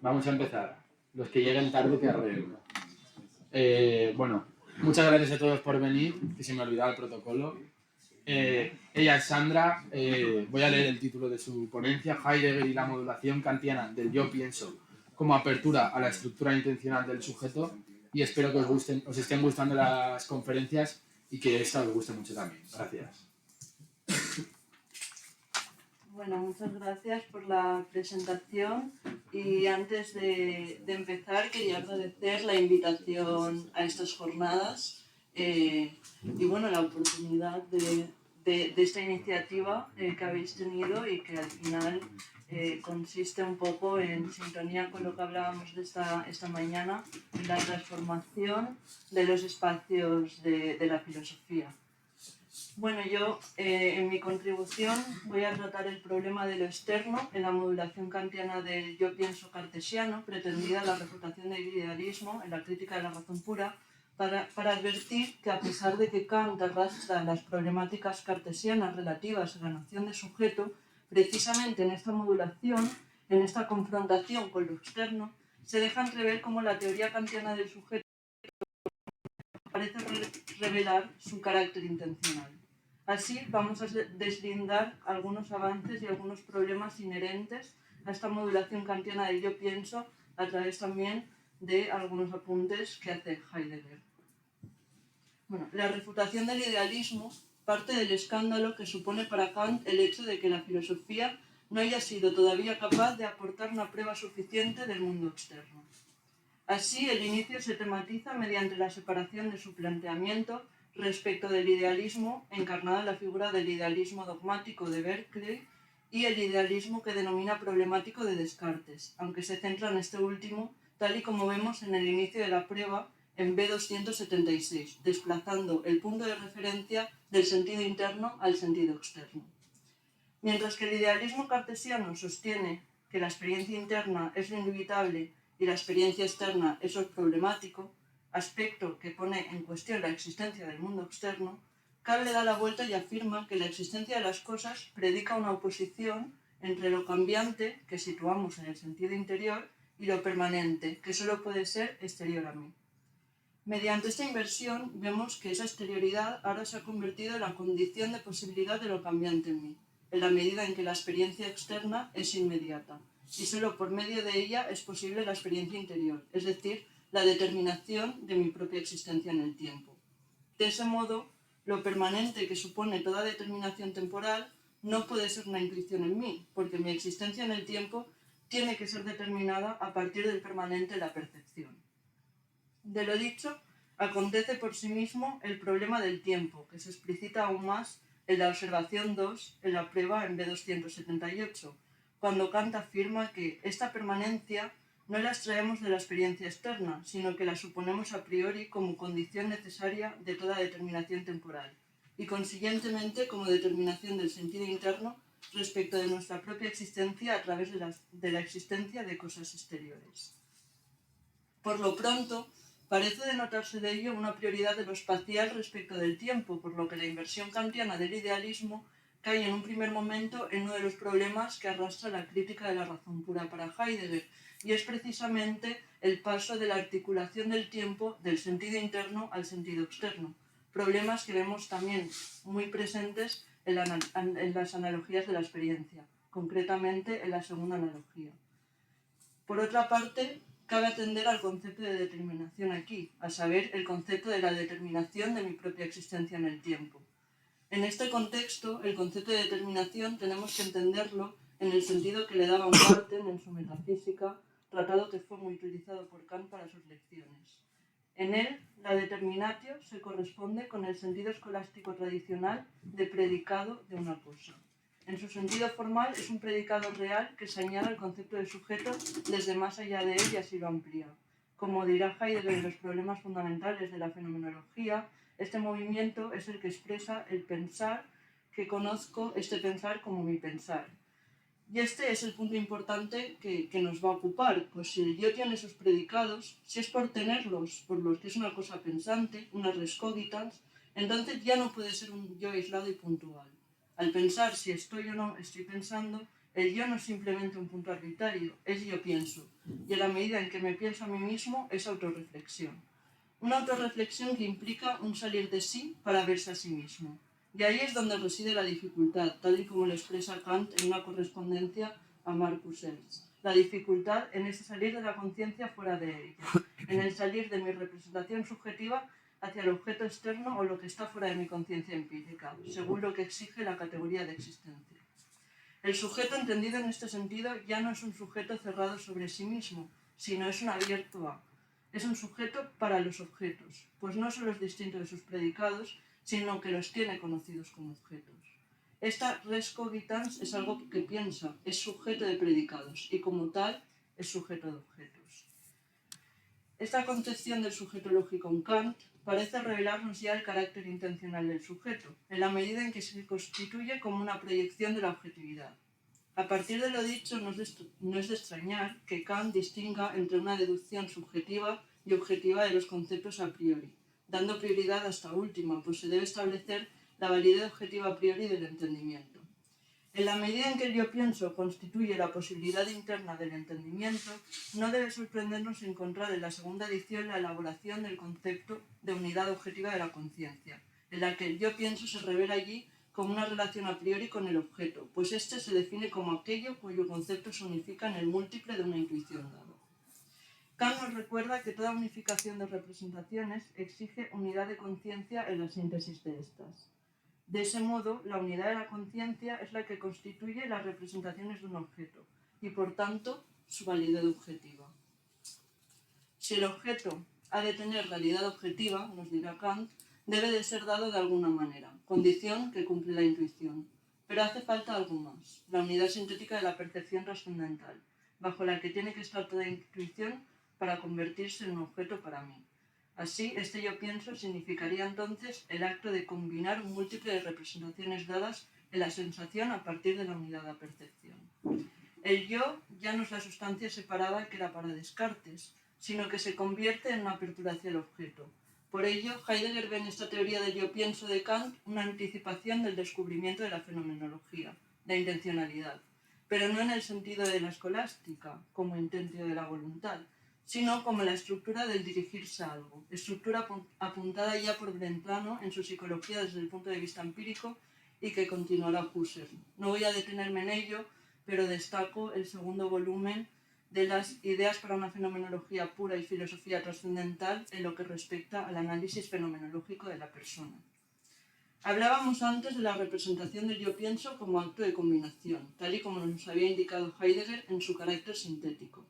Vamos a empezar. Los que lleguen tarde que arreglen. Bueno, muchas gracias a todos por venir, que se me ha olvidado el protocolo. Ella es Sandra, voy a leer el título de su ponencia, Heidegger y la modulación kantiana del yo pienso como apertura a la estructura intencional del sujeto, y espero que os estén gustando las conferencias y que esta os guste mucho también. Gracias. Bueno, muchas gracias por la presentación y antes de empezar quería agradecer la invitación a estas jornadas y bueno, la oportunidad de esta iniciativa que habéis tenido y que al final consiste un poco en sintonía con lo que hablábamos de esta mañana, en la transformación de los espacios de la filosofía. Bueno, yo en mi contribución voy a tratar el problema de lo externo en la modulación kantiana del yo pienso cartesiano, pretendida la refutación del idealismo en la crítica de la razón pura, para advertir que a pesar de que Kant arrastra las problemáticas cartesianas relativas a la noción de sujeto, precisamente en esta modulación, en esta confrontación con lo externo, se deja entrever cómo la teoría kantiana del sujeto parece revelar su carácter intencional. Así vamos a deslindar algunos avances y algunos problemas inherentes a esta modulación kantiana del yo pienso a través también de algunos apuntes que hace Heidegger. Bueno, la refutación del idealismo parte del escándalo que supone para Kant el hecho de que la filosofía no haya sido todavía capaz de aportar una prueba suficiente del mundo externo. Así, el inicio se tematiza mediante la separación de su planteamiento respecto del idealismo, encarnada en la figura del idealismo dogmático de Berkeley, y el idealismo que denomina problemático de Descartes, aunque se centra en este último, tal y como vemos en el inicio de la prueba en B276, desplazando el punto de referencia del sentido interno al sentido externo. Mientras que el idealismo cartesiano sostiene que la experiencia interna es lo inevitable y la experiencia externa es lo problemático, aspecto que pone en cuestión la existencia del mundo externo, Kant le da la vuelta y afirma que la existencia de las cosas predica una oposición entre lo cambiante, que situamos en el sentido interior, y lo permanente, que solo puede ser exterior a mí. Mediante esta inversión vemos que esa exterioridad ahora se ha convertido en la condición de posibilidad de lo cambiante en mí, en la medida en que la experiencia externa es inmediata, y solo por medio de ella es posible la experiencia interior, es decir, la determinación de mi propia existencia en el tiempo. De ese modo, lo permanente que supone toda determinación temporal no puede ser una intuición en mí, porque mi existencia en el tiempo tiene que ser determinada a partir del permanente de la percepción. De lo dicho, acontece por sí mismo el problema del tiempo, que se explicita aún más en la observación 2, en la prueba en B278, cuando Kant afirma que esta permanencia no la extraemos de la experiencia externa, sino que la suponemos a priori como condición necesaria de toda determinación temporal, y consiguientemente como determinación del sentido interno respecto de nuestra propia existencia a través de la existencia de cosas exteriores. Por lo pronto, parece denotarse de ello una prioridad de lo espacial respecto del tiempo, por lo que la inversión kantiana del idealismo cae en un primer momento en uno de los problemas que arrastra la crítica de la razón pura para Heidegger, y es precisamente el paso de la articulación del tiempo del sentido interno al sentido externo, problemas que vemos también muy presentes en las analogías de la experiencia, concretamente en la segunda analogía. Por otra parte, cabe atender al concepto de determinación aquí, a saber, el concepto de la determinación de mi propia existencia en el tiempo. En este contexto, el concepto de determinación tenemos que entenderlo en el sentido que le daba Martin en su Metafísica, tratado que fue muy utilizado por Kant para sus lecciones. En él, la determinatio se corresponde con el sentido escolástico tradicional de predicado de una cosa. En su sentido formal, es un predicado real que señala el concepto de sujeto desde más allá de él y así lo amplía. Como dirá Heidegger en los problemas fundamentales de la fenomenología, este movimiento es el que expresa el pensar que conozco, este pensar como mi pensar. Y este es el punto importante que nos va a ocupar, pues si el yo tiene esos predicados, si es por tenerlos, por los que es una cosa pensante, unas res cogitans, entonces ya no puede ser un yo aislado y puntual. Al pensar si estoy o no estoy pensando, El yo no es simplemente un punto arbitrario, es yo pienso, y en la medida en que me pienso a mí mismo es autorreflexión. Una autorreflexión que implica un salir de sí para verse a sí mismo. Y ahí es donde reside la dificultad, tal y como lo expresa Kant en una correspondencia a Marcus Ernst. La dificultad en ese salir de la conciencia fuera de ella, en el salir de mi representación subjetiva hacia el objeto externo o lo que está fuera de mi conciencia empírica, según lo que exige la categoría de existencia. El sujeto entendido en este sentido ya no es un sujeto cerrado sobre sí mismo, sino es un abierto a. Es un sujeto para los objetos, pues no solo es distinto de sus predicados, sino que los tiene conocidos como objetos. Esta res cogitans es algo que piensa, es sujeto de predicados y como tal es sujeto de objetos. Esta concepción del sujeto lógico en Kant parece revelarnos ya el carácter intencional del sujeto, en la medida en que se constituye como una proyección de la objetividad. A partir de lo dicho, no es de extrañar que Kant distinga entre una deducción subjetiva y objetiva de los conceptos a priori, dando prioridad a esta última, pues se debe establecer la validez objetiva a priori del entendimiento. En la medida en que el yo pienso constituye la posibilidad interna del entendimiento, no debe sorprendernos encontrar en la segunda edición la elaboración del concepto de unidad objetiva de la conciencia, en la que el yo pienso se revela allí como una relación a priori con el objeto, pues éste se define como aquello cuyo concepto se unifica en el múltiple de una intuición dada. Kant nos recuerda que toda unificación de representaciones exige unidad de conciencia en la síntesis de estas. De ese modo, la unidad de la conciencia es la que constituye las representaciones de un objeto y, por tanto, su validez objetiva. Si el objeto ha de tener realidad objetiva, nos dirá Kant, debe de ser dado de alguna manera, condición que cumple la intuición. Pero hace falta algo más, la unidad sintética de la percepción trascendental, bajo la que tiene que estar toda intuición para convertirse en un objeto para mí. Así, este yo pienso significaría entonces el acto de combinar un múltiple de representaciones dadas en la sensación a partir de la unidad de la percepción. El yo ya no es la sustancia separada que era para Descartes, sino que se convierte en una apertura hacia el objeto. Por ello, Heidegger ve en esta teoría del yo pienso de Kant una anticipación del descubrimiento de la fenomenología, la intencionalidad, pero no en el sentido de la escolástica, como intento de la voluntad, sino como la estructura del dirigirse a algo, estructura apuntada ya por Brentano en su psicología desde el punto de vista empírico y que continuará Husserl. No voy a detenerme en ello, pero destaco el segundo volumen de las ideas para una fenomenología pura y filosofía trascendental en lo que respecta al análisis fenomenológico de la persona. Hablábamos antes de la representación del yo pienso como acto de combinación, tal y como nos había indicado Heidegger en su carácter sintético.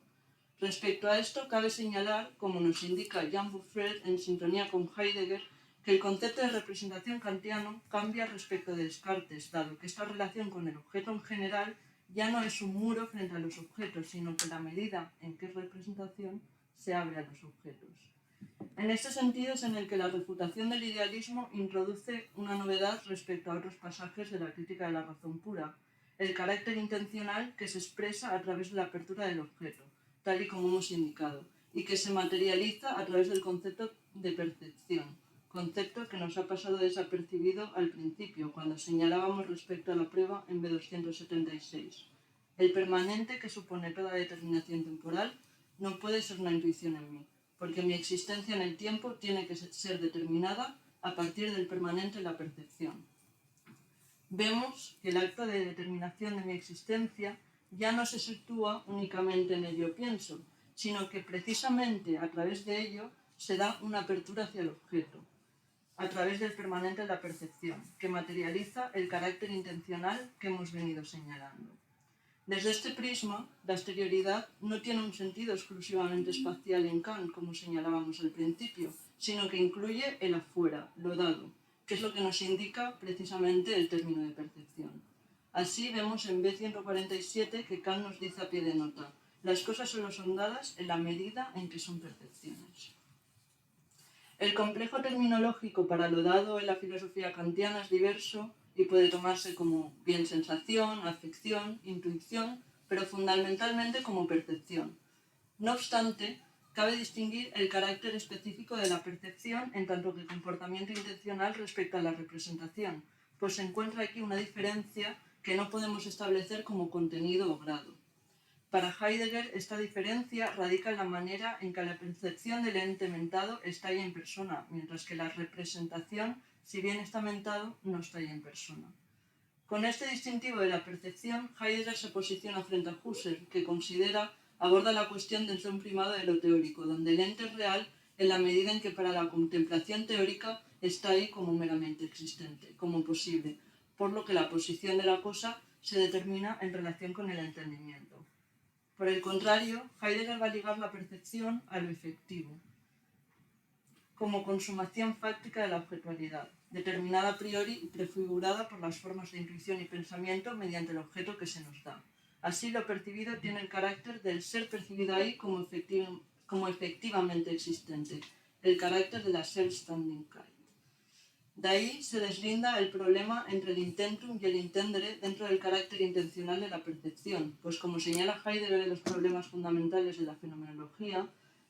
Respecto a esto, cabe señalar, como nos indica Jan Buffret en sintonía con Heidegger, que el concepto de representación kantiano cambia respecto de Descartes, dado que esta relación con el objeto en general ya no es un muro frente a los objetos, sino que la medida en que es representación se abre a los objetos. En este sentido es en el que la refutación del idealismo introduce una novedad respecto a otros pasajes de la crítica de la razón pura, el carácter intencional que se expresa a través de la apertura del objeto, tal y como hemos indicado, y que se materializa a través del concepto de percepción, concepto que nos ha pasado desapercibido al principio, cuando señalábamos respecto a la prueba en B276. El permanente que supone toda determinación temporal no puede ser una intuición en mí, porque mi existencia en el tiempo tiene que ser determinada a partir del permanente en la percepción. Vemos que el acto de determinación de mi existencia ya no se sitúa únicamente en el yo pienso, sino que precisamente a través de ello se da una apertura hacia el objeto, a través del permanente de la percepción, que materializa el carácter intencional que hemos venido señalando. Desde este prisma, la exterioridad no tiene un sentido exclusivamente espacial en Kant, como señalábamos al principio, sino que incluye el afuera, lo dado, que es lo que nos indica precisamente el término de percepción. Así vemos en B147 que Kant nos dice a pie de nota: las cosas solo son dadas en la medida en que son percepciones. El complejo terminológico para lo dado en la filosofía kantiana es diverso y puede tomarse como bien sensación, afección, intuición, pero fundamentalmente como percepción. No obstante, cabe distinguir el carácter específico de la percepción en tanto que comportamiento intencional respecto a la representación, pues se encuentra aquí una diferencia que no podemos establecer como contenido o grado. Para Heidegger, esta diferencia radica en la manera en que la percepción del ente mentado está ahí en persona, mientras que la representación, si bien está mentado, no está ahí en persona. Con este distintivo de la percepción, Heidegger se posiciona frente a Husserl, que aborda la cuestión desde un primado de lo teórico, donde el ente es real en la medida en que para la contemplación teórica está ahí como meramente existente, como posible, por lo que la posición de la cosa se determina en relación con el entendimiento. Por el contrario, Heidegger va a ligar la percepción a lo efectivo, como consumación fáctica de la objetualidad, determinada a priori y prefigurada por las formas de intuición y pensamiento mediante el objeto que se nos da. Así, lo percibido tiene el carácter del ser percibido ahí como efectivamente existente, el carácter de la Selbstständigkeit. De ahí se deslinda el problema entre el intentum y el intendere dentro del carácter intencional de la percepción, pues como señala Heidegger en los problemas fundamentales de la fenomenología,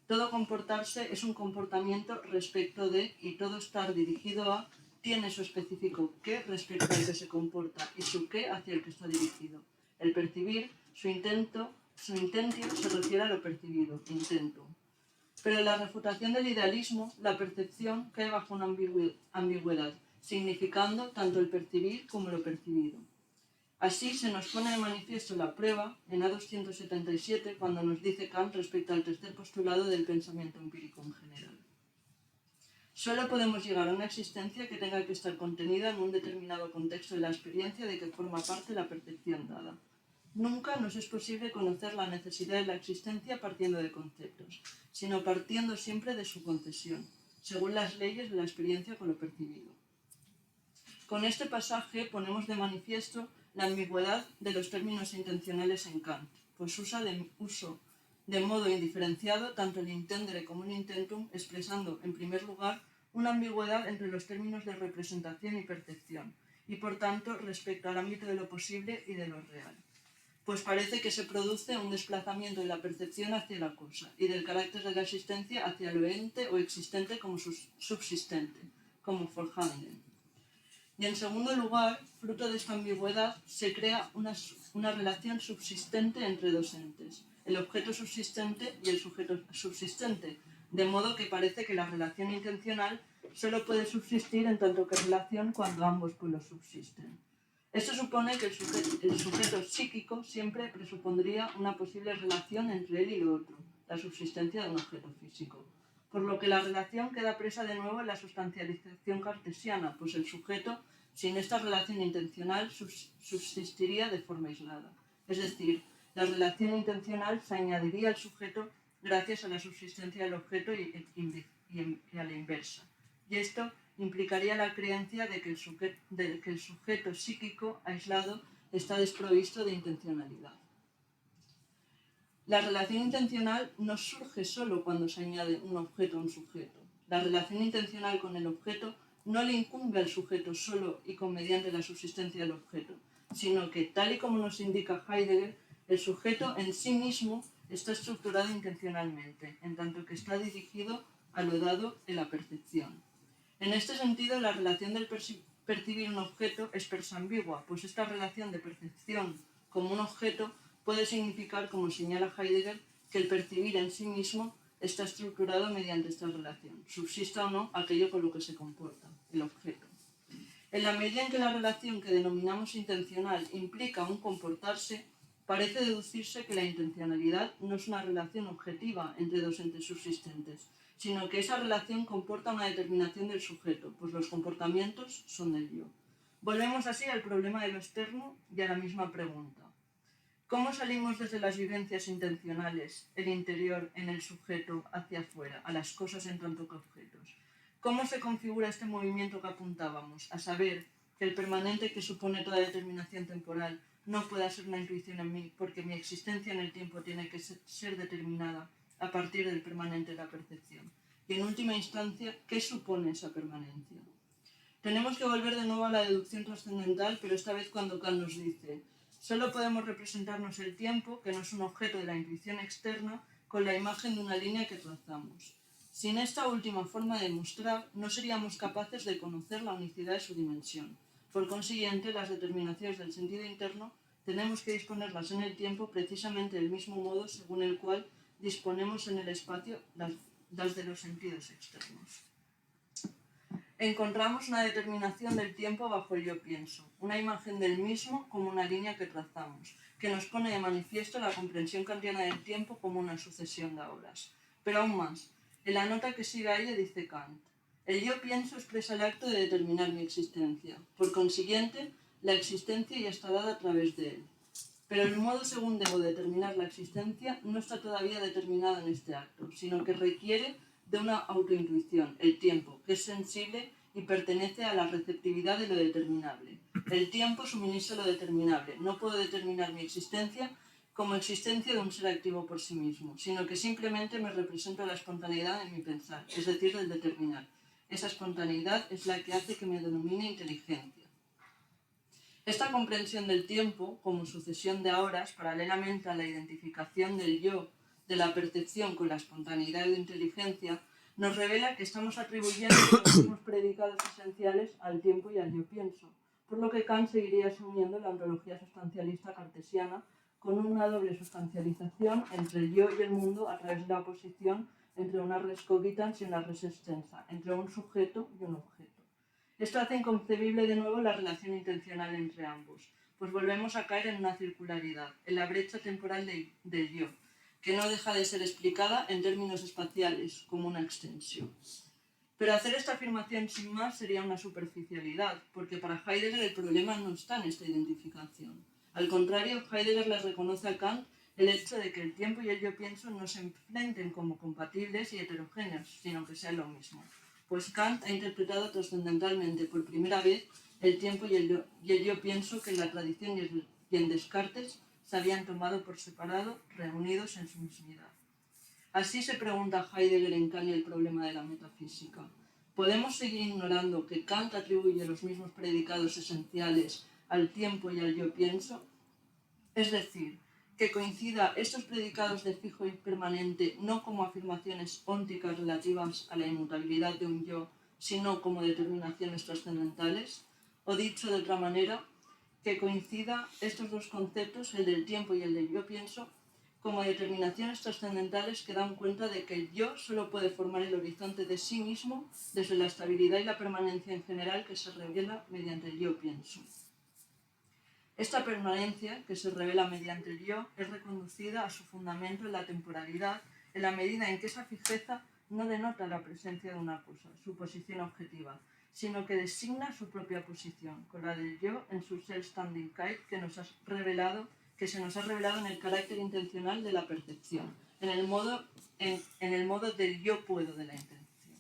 todo comportarse es un comportamiento respecto de, y todo estar dirigido a, tiene su específico qué respecto al que se comporta y su qué hacia el que está dirigido. El percibir, su intentio se refiere a lo percibido, intentum. Pero en la refutación del idealismo, la percepción cae bajo una ambigüedad, significando tanto el percibir como lo percibido. Así se nos pone de manifiesto la prueba en A277 cuando nos dice Kant respecto al tercer postulado del pensamiento empírico en general. Solo podemos llegar a una existencia que tenga que estar contenida en un determinado contexto de la experiencia de que forma parte la percepción dada. Nunca nos es posible conocer la necesidad de la existencia partiendo de conceptos, sino partiendo siempre de su concesión, según las leyes de la experiencia con lo percibido. Con este pasaje ponemos de manifiesto la ambigüedad de los términos intencionales en Kant, pues uso de modo indiferenciado tanto el intendere como el intentum, expresando, en primer lugar, una ambigüedad entre los términos de representación y percepción, y por tanto respecto al ámbito de lo posible y de lo real. Pues parece que se produce un desplazamiento de la percepción hacia la cosa y del carácter de la existencia hacia lo ente o existente como subsistente, como vorhanden. Y en segundo lugar, fruto de esta ambigüedad, se crea una relación subsistente entre dos entes, el objeto subsistente y el sujeto subsistente, de modo que parece que la relación intencional solo puede subsistir en tanto que relación cuando ambos polos subsisten. Esto supone que el sujeto psíquico siempre presupondría una posible relación entre él y lo otro, la subsistencia de un objeto físico. Por lo que la relación queda presa de nuevo en la sustancialización cartesiana, pues el sujeto, sin esta relación intencional, subsistiría de forma aislada. Es decir, la relación intencional se añadiría al sujeto gracias a la subsistencia del objeto y a la inversa. Y esto implicaría la creencia de que el sujeto psíquico aislado está desprovisto de intencionalidad. La relación intencional no surge solo cuando se añade un objeto a un sujeto. La relación intencional con el objeto no le incumbe al sujeto solo y con mediante la subsistencia del objeto, sino que, tal y como nos indica Heidegger, el sujeto en sí mismo está estructurado intencionalmente, en tanto que está dirigido a lo dado en la percepción. En este sentido, la relación del percibir un objeto es persambigua, pues esta relación de percepción como un objeto puede significar, como señala Heidegger, que el percibir en sí mismo está estructurado mediante esta relación, subsista o no aquello con lo que se comporta, el objeto. En la medida en que la relación que denominamos intencional implica un comportarse, parece deducirse que la intencionalidad no es una relación objetiva entre dos entes subsistentes, sino que esa relación comporta una determinación del sujeto, pues los comportamientos son del yo. Volvemos así al problema de lo externo y a la misma pregunta. ¿Cómo salimos desde las vivencias intencionales, el interior en el sujeto hacia afuera, a las cosas en tanto que objetos? ¿Cómo se configura este movimiento que apuntábamos, a saber, que el permanente que supone toda determinación temporal no pueda ser una intuición en mí, porque mi existencia en el tiempo tiene que ser determinada a partir del permanente de la percepción? Y en última instancia, ¿qué supone esa permanencia? Tenemos que volver de nuevo a la deducción trascendental, pero esta vez cuando Kant nos dice: solo podemos representarnos el tiempo, que no es un objeto de la intuición externa, con la imagen de una línea que trazamos. Sin esta última forma de mostrar, no seríamos capaces de conocer la unicidad de su dimensión, Por consiguiente, las determinaciones del sentido interno tenemos que disponerlas en el tiempo precisamente del mismo modo según el cual disponemos en el espacio las de los sentidos externos. Encontramos una determinación del tiempo bajo el yo pienso, una imagen del mismo como una línea que trazamos, que nos pone de manifiesto la comprensión kantiana del tiempo como una sucesión de horas. Pero aún más, en la nota que sigue a ella dice Kant: el yo pienso expresa el acto de determinar mi existencia. Por consiguiente, la existencia ya está dada a través de él. Pero el modo según debo determinar la existencia no está todavía determinado en este acto, sino que requiere de una autointuición, el tiempo, que es sensible y pertenece a la receptividad de lo determinable. El tiempo suministra lo determinable. No puedo determinar mi existencia como existencia de un ser activo por sí mismo, sino que simplemente me representa la espontaneidad de mi pensar, es decir, del determinar. Esa espontaneidad es la que hace que me denomine inteligencia. Esta comprensión del tiempo como sucesión de horas, paralelamente a la identificación del yo, de la percepción con la espontaneidad de la inteligencia, nos revela que estamos atribuyendo los mismos predicados esenciales al tiempo y al yo pienso, por lo que Kant seguiría asumiendo la ontología sustancialista cartesiana con una doble sustancialización entre el yo y el mundo a través de la oposición entre una res cogitans y una res extensa, entre un sujeto y un objeto. Esto hace inconcebible de nuevo la relación intencional entre ambos, pues volvemos a caer en una circularidad, en la brecha temporal del yo, que no deja de ser explicada en términos espaciales, como una extensión. Pero hacer esta afirmación sin más sería una superficialidad, porque para Heidegger el problema no está en esta identificación. Al contrario, Heidegger le reconoce a Kant el hecho de que el tiempo y el yo pienso no se enfrenten como compatibles y heterogéneos, sino que sean lo mismo. Pues Kant ha interpretado trascendentalmente por primera vez el tiempo y el yo pienso que en la tradición y en Descartes se habían tomado por separado, reunidos en su mismidad. Así se pregunta Heidegger en Kant el problema de la metafísica. ¿Podemos seguir ignorando que Kant atribuye los mismos predicados esenciales al tiempo y al yo pienso? Es decir, que coincida estos predicados de fijo y permanente no como afirmaciones ónticas relativas a la inmutabilidad de un yo, sino como determinaciones trascendentales, o dicho de otra manera, que coincida estos dos conceptos, el del tiempo y el del yo pienso, como determinaciones trascendentales que dan cuenta de que el yo solo puede formar el horizonte de sí mismo desde la estabilidad y la permanencia en general que se revela mediante el yo pienso. Esta permanencia, que se revela mediante el yo, es reconducida a su fundamento en la temporalidad, en la medida en que esa fijeza no denota la presencia de una cosa, su posición objetiva, sino que designa su propia posición, con la del yo en su Selbstständigkeit que se nos ha revelado en el carácter intencional de la percepción, en el modo del yo puedo de la intención.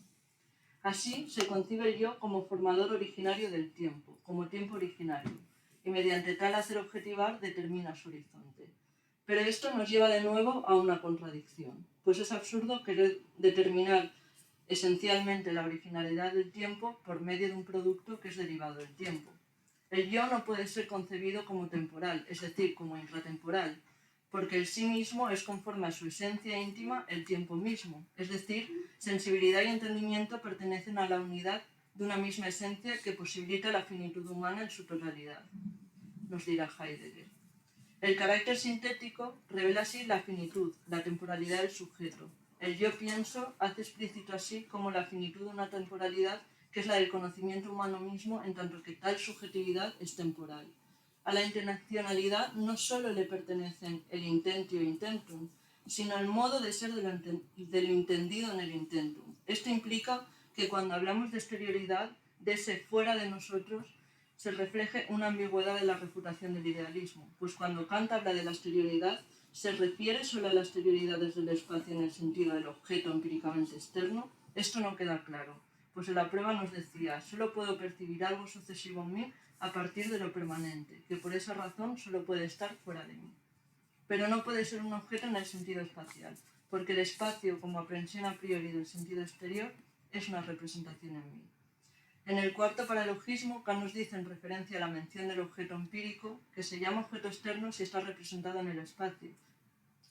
Así se concibe el yo como formador originario del tiempo, como tiempo originario, y mediante tal hacer objetivar determina su horizonte. Pero esto nos lleva de nuevo a una contradicción, pues es absurdo querer determinar esencialmente la originalidad del tiempo por medio de un producto que es derivado del tiempo. El yo no puede ser concebido como temporal, es decir, como intratemporal, porque el sí mismo es conforme a su esencia íntima el tiempo mismo, es decir, sensibilidad y entendimiento pertenecen a la unidad de una misma esencia que posibilita la finitud humana en su totalidad, nos dirá Heidegger. El carácter sintético revela así la finitud, la temporalidad del sujeto. El yo pienso hace explícito así como la finitud de una temporalidad que es la del conocimiento humano mismo, en tanto que tal subjetividad es temporal. A la internacionalidad no solo le pertenecen el intentio e intentum, sino el modo de ser de lo entendido en el intentum. Esto implica que cuando hablamos de exterioridad, de ese fuera de nosotros, se refleje una ambigüedad de la refutación del idealismo, pues cuando Kant habla de la exterioridad, se refiere solo a la exterioridad desde el espacio en el sentido del objeto empíricamente externo. Esto no queda claro, pues en la prueba nos decía, solo puedo percibir algo sucesivo en mí a partir de lo permanente, que por esa razón solo puede estar fuera de mí. Pero no puede ser un objeto en el sentido espacial, porque el espacio, como aprehensión a priori del sentido exterior, es una representación en mí. En el cuarto paralogismo, Kant nos dice en referencia a la mención del objeto empírico que se llama objeto externo si está representado en el espacio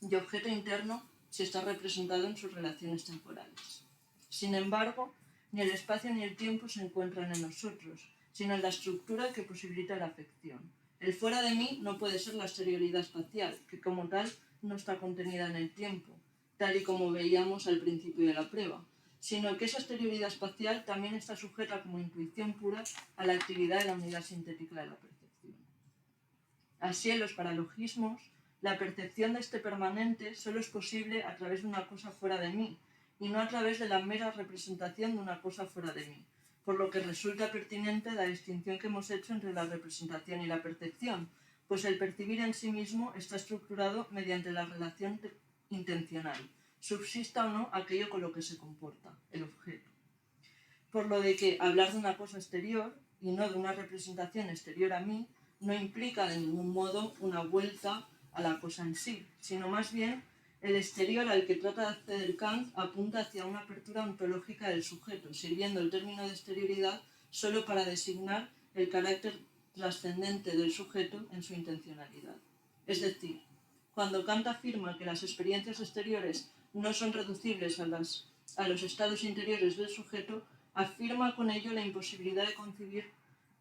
y objeto interno si está representado en sus relaciones temporales. Sin embargo, ni el espacio ni el tiempo se encuentran en nosotros, sino en la estructura que posibilita la afección. El fuera de mí no puede ser la exterioridad espacial, que como tal no está contenida en el tiempo, tal y como veíamos al principio de la prueba, sino que esa exterioridad espacial también está sujeta como intuición pura a la actividad de la unidad sintética de la percepción. Así, en los paralogismos, la percepción de este permanente solo es posible a través de una cosa fuera de mí, y no a través de la mera representación de una cosa fuera de mí, por lo que resulta pertinente la distinción que hemos hecho entre la representación y la percepción, pues el percibir en sí mismo está estructurado mediante la relación intencional, subsista o no aquello con lo que se comporta, el objeto. Por lo de que hablar de una cosa exterior y no de una representación exterior a mí no implica de ningún modo una vuelta a la cosa en sí, sino más bien el exterior al que trata de acceder Kant apunta hacia una apertura ontológica del sujeto, sirviendo el término de exterioridad solo para designar el carácter trascendente del sujeto en su intencionalidad. Es decir, cuando Kant afirma que las experiencias exteriores no son reducibles a los estados interiores del sujeto, afirma con ello la imposibilidad de concebir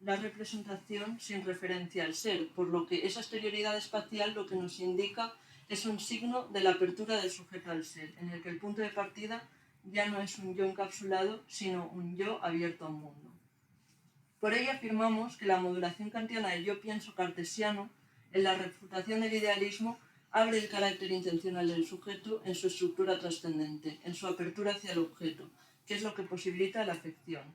la representación sin referencia al ser, por lo que esa exterioridad espacial lo que nos indica es un signo de la apertura del sujeto al ser, en el que el punto de partida ya no es un yo encapsulado, sino un yo abierto al mundo. Por ello afirmamos que la modulación kantiana del yo pienso cartesiano, en la refutación del idealismo, abre el carácter intencional del sujeto en su estructura trascendente, en su apertura hacia el objeto, que es lo que posibilita la afección.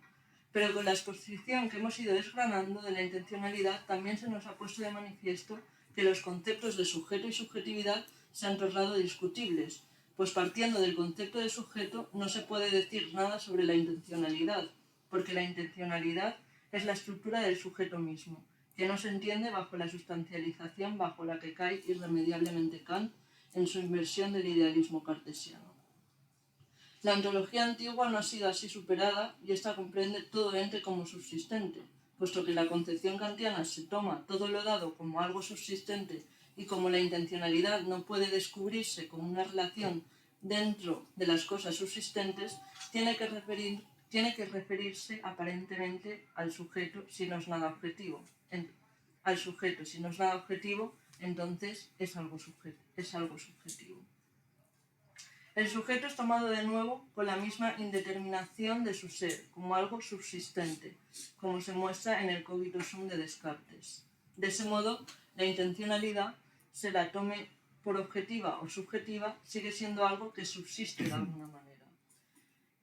Pero con la exposición que hemos ido desgranando de la intencionalidad también se nos ha puesto de manifiesto que los conceptos de sujeto y subjetividad se han tornado discutibles, pues partiendo del concepto de sujeto no se puede decir nada sobre la intencionalidad, porque la intencionalidad es la estructura del sujeto mismo, que no se entiende bajo la sustancialización bajo la que cae irremediablemente Kant en su inversión del idealismo cartesiano. La ontología antigua no ha sido así superada y esta comprende todo ente como subsistente, puesto que la concepción kantiana se toma todo lo dado como algo subsistente y como la intencionalidad no puede descubrirse como una relación dentro de las cosas subsistentes, tiene que referirse aparentemente al sujeto si no es nada objetivo. Al sujeto si no es nada objetivo, entonces es algo subjetivo. El sujeto es tomado de nuevo con la misma indeterminación de su ser, como algo subsistente, como se muestra en el cogito sum de Descartes. De ese modo, la intencionalidad, se la tome por objetiva o subjetiva, sigue siendo algo que subsiste de alguna manera.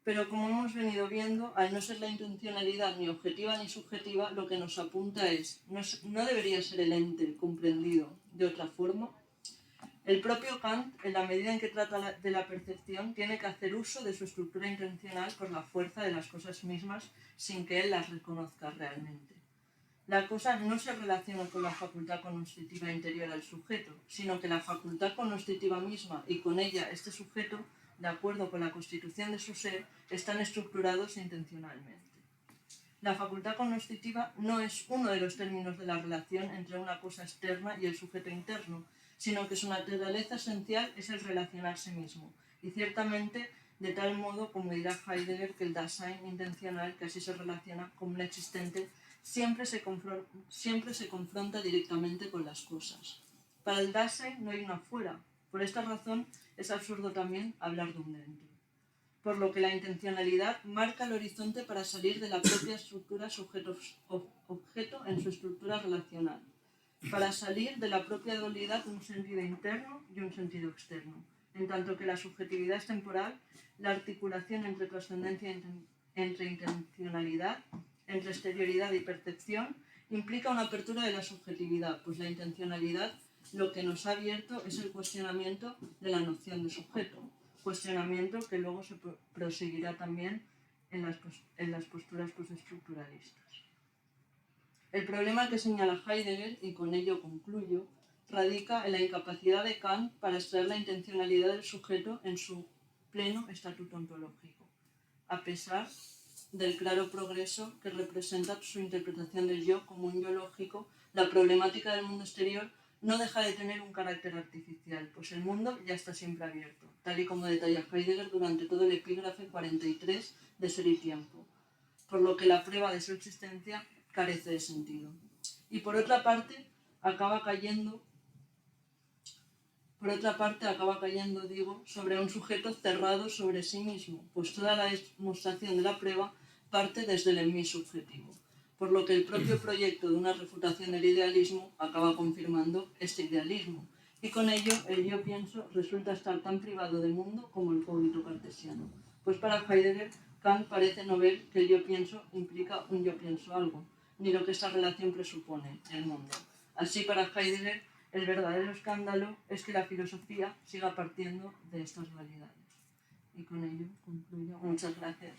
Pero como hemos venido viendo, al no ser la intencionalidad ni objetiva ni subjetiva, lo que nos apunta es, ¿no debería ser el ente comprendido de otra forma? El propio Kant, en la medida en que trata de la percepción, tiene que hacer uso de su estructura intencional por la fuerza de las cosas mismas sin que él las reconozca realmente. La cosa no se relaciona con la facultad cognoscitiva interior al sujeto, sino que la facultad cognoscitiva misma y con ella este sujeto, de acuerdo con la constitución de su ser, están estructurados intencionalmente. La facultad cognoscitiva no es uno de los términos de la relación entre una cosa externa y el sujeto interno, sino que su naturaleza esencial es el relacionarse mismo, y ciertamente de tal modo como dirá Heidegger que el Dasein intencional, que así se relaciona con un existente, siempre se confronta directamente con las cosas. Para el Dasein no hay una fuera, por esta razón es absurdo también hablar de un dentro. Por lo que la intencionalidad marca el horizonte para salir de la propia estructura sujeto-objeto en su estructura relacional, para salir de la propia dualidad de un sentido interno y un sentido externo, en tanto que la subjetividad es temporal, la articulación entre trascendencia entre intencionalidad, entre exterioridad y percepción, implica una apertura de la subjetividad, pues la intencionalidad lo que nos ha abierto es el cuestionamiento de la noción de sujeto, cuestionamiento que luego se proseguirá también en las posturas postestructuralistas. El problema que señala Heidegger, y con ello concluyo, radica en la incapacidad de Kant para extraer la intencionalidad del sujeto en su pleno estatuto ontológico, a pesar del claro progreso que representa su interpretación del yo como un yo lógico. La problemática del mundo exterior no deja de tener un carácter artificial, pues el mundo ya está siempre abierto, tal y como detalla Heidegger durante todo el epígrafe 43 de Ser y Tiempo, por lo que la prueba de su existencia carece de sentido. Y por otra parte, acaba cayendo, sobre un sujeto cerrado sobre sí mismo, pues toda la demostración de la prueba parte desde el en mí subjetivo, por lo que el propio proyecto de una refutación del idealismo acaba confirmando este idealismo, y con ello el yo pienso resulta estar tan privado del mundo como el cogito cartesiano. Pues para Heidegger, Kant parece no ver que el yo pienso implica un yo pienso algo, ni lo que esta relación presupone, el mundo. Así, para Heidegger, el verdadero escándalo es que la filosofía siga partiendo de estas realidades. Y con ello concluyo. Muchas gracias.